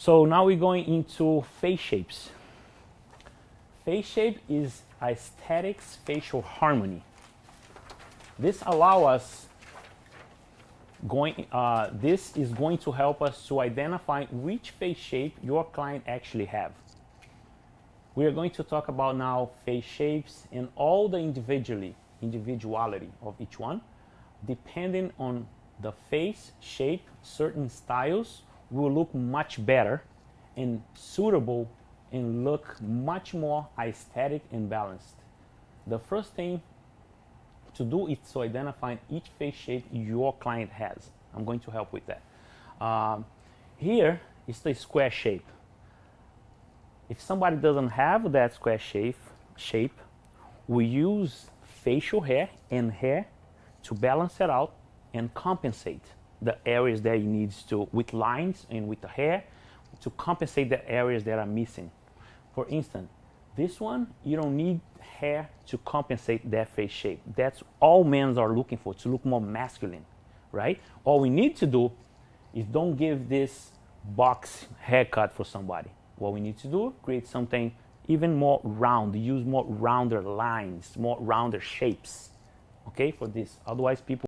So now we're going into face shapes. Face shape is aesthetics facial harmony. This allows us this is going to help us to identify which face shape your client actually have. We are going to talk about now face shapes and all the individuality of each one. Depending on the face shape, certain styles will look much better and suitable and look much more aesthetic and balanced. The first thing to do is to identify each face shape your client has. I'm going to help with that. Here is the square shape. If somebody doesn't have that square shape, we use facial hair and hair to balance it out and compensate the areas that it needs to, with lines and with the hair, to compensate the areas that are missing. For instance, this one, you don't need hair to compensate that face shape. That's all men are looking for, to look more masculine, right? All we need to do is don't give this box haircut for somebody. What we need to do, create something even more round, use more rounder lines, more rounder shapes, okay, for this. Otherwise, people